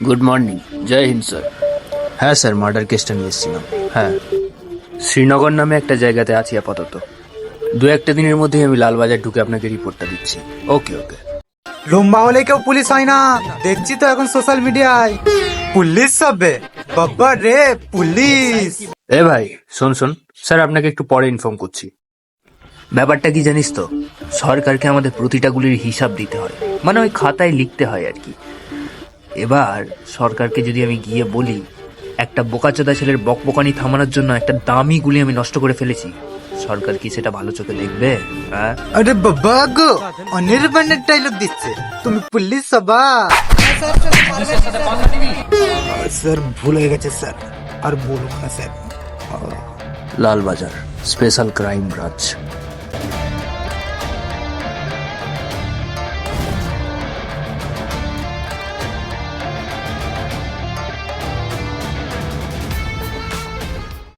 Good morning, জয় Hind sir. হ্যাঁ sir, murder কেসটা নিয়ে এসেছিলাম। হ্যাঁ, শ্রীনগর নামে একটা জায়গাতে আছি আপাতত। দু একটা দিনের মধ্যেই আমি লালবাজার ঢুকে আপনাকে রিপোর্টটা দিচ্ছি। ওকে ওকে। লম্বা হলে কেউ পুলিশ হয় না, দেখছি তো এখন সোশ্যাল মিডিয়ায় পুলিশ সবে। বাবা রে পুলিশ। এ ভাই শোন শোন, স্যার আপনাকে একটু পরে ইনফর্ম করছি। ব্যাপারটা কি জানিস তো, সরকারকে আমাদের প্রতিটা গুলির হিসাব দিতে হয়, মানে ওই খাতায় লিখতে হয় আর কি। এবার সরকারকে যদি আমি গিয়ে বলি একটা বোকাচোদা ছেলের বকবকানি থামানোর জন্য একটা দামি গুলি আমি নষ্ট করে ফেলেছি, সরকার কি সেটা ভালো চোখে দেখবে? হ্যাঁ, আরে বাবা গো, অনির্বাণের ডায়লগ দিচ্ছে, তুমি পুলিশ সবা। স্যার ভুল হয়ে গেছে স্যার, আর বলুন না sir. Lalbazar special crime branch.